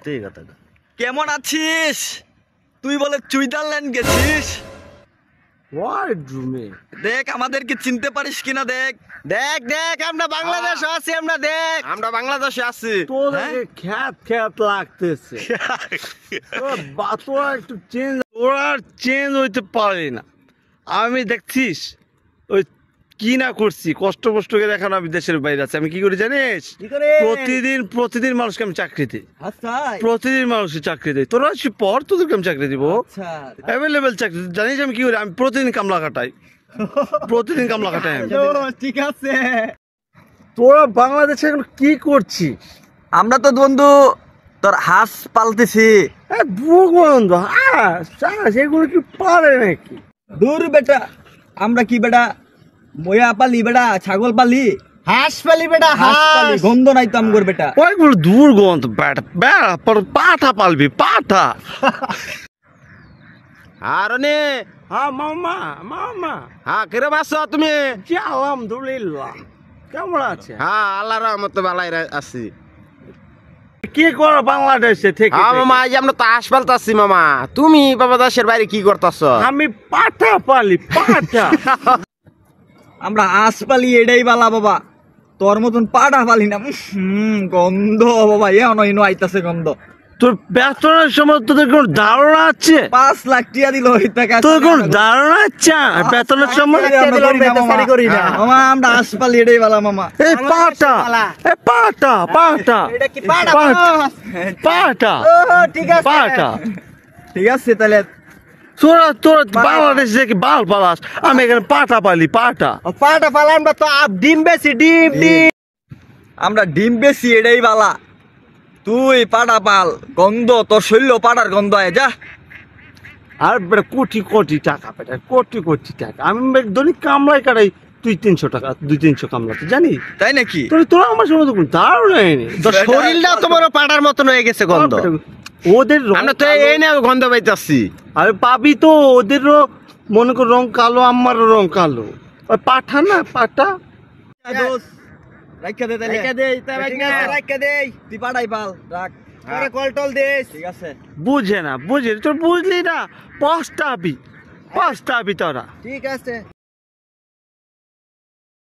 ঠিক আছে। কেমন আছিস? তুই বলে সুইজারল্যান্ড গেছিস। দেখ আমাদেরকে চিনতে পারিস কিনা দেখ। দেখ দেখ আমরা বাংলাদেশ আছি, আমরা বাংলাদেশে আছি। তোদেরকে খ্যাত লাগতেছে। তোরা একটু চেঞ্জ, ওরা চেঞ্জ হইতে পারে না। আমি দেখছিস ওই কি না করছি, কষ্ট করে এখন আমি দেশের বাইরে আছি। আমি কি করি জানিস? প্রতিদিন মানুষকে আমি চাকরি দিই, প্রতিদিন মানুষকে চাকরি দিই। তোরা আসি পর, তোদেরকে আমি চাকরি দিব, অ্যাভেলেবেল চাকরি। জানিস আমি কি করি? আমি প্রতিদিন কামলা কাটাই, আমি। ঠিক আছে। তোরা বাংলাদেশে এখন কি করছিস? আমরা তো বন্ধু তোর হাঁস পালতেছি। বন্ধু সেগুলো কি পারে নাকি? দূর বেটা, আমরা কি বেটা ময়া পালি, বেটা ছাগল পালি, হাঁস পালি বেটা, হাঁস পালি। গন্ধ নাই তো আমগর বেটা। ওইগুলো দুর্গন্ধ বেটা। পাঠা পালবি, পাঠা। আর নে হ্যাঁ মামা হ্যাঁ কিরে বাসো তুমি? জি আলহামদুলিল্লাহ। কেমন আছে? হ্যাঁ আল্লাহর রহমতে ভালাই আছি। কি করো বাংলাদেশে থেকে? হ্যাঁ মামা, আজ আমরা তো হাঁস পালতাছি মামা। তুমি বাবা দেশের বাইরে কি করতেছ? আমি পাঠা পালি, পাঠা। আমরা হাঁস পালি, এটাই বালা বাবা। তোর মতন পাড়া পালি না। গন্ধ বাবা, এনো আইতাছে গন্ধ। তোর বেতনের সময় তোদের কোন ধারণা আছে? 5 লাখ টিয়া দিল তোর কোন ধারণা আছে বেতনের সময়? মামা আমরা হাঁস পালি, এটাই বালা মামা। এই পাঠা, পাঠা পাঠা পাঠা, ঠিক আছে পাঠা। ঠিক আছে তাহলে তোরা বাংলাদেশ থেকে বাল পালাস, আমি এখানে পাঠা পালি, পাঠা। পাটা পালাম তো ডিম বেশি, ডিম ডিম। আমরা ডিম বেশি, এটাই বালা। তুই পাড়া পাল, গন্ধ তোর শৈল পাড়ার গন্ধ আয় যা। আর বেটা কোটি টাকা বেটা, কোটি টাকা। আমি দৈনিক কামলাই কাটাই 200-300 টাকা, 200-300 কামলাতে, জানি তাই নাকি? তোরা আমার সময় তো কোনো ধারণাই নেই। তোর শরীরটাও তোমার পাটার মতন হয়ে গেছে গন্ধ। ওদের আমরা তো এই নিয়ে গন্ধ পাইতাছি। আরে পাবি তো, ওদেরও মনে কর রং কালো, আমারও রং কালো। ওই পাঠা না, পাঠা। রাখা দে তাহলে। রাখা দে। তুই পাড়াই পাল, রাখ। আরে কল টল দিস। ঠিক আছে। বুঝে না, তোর বুঝলি না, পস্তাবি তোরা। ঠিক আছে।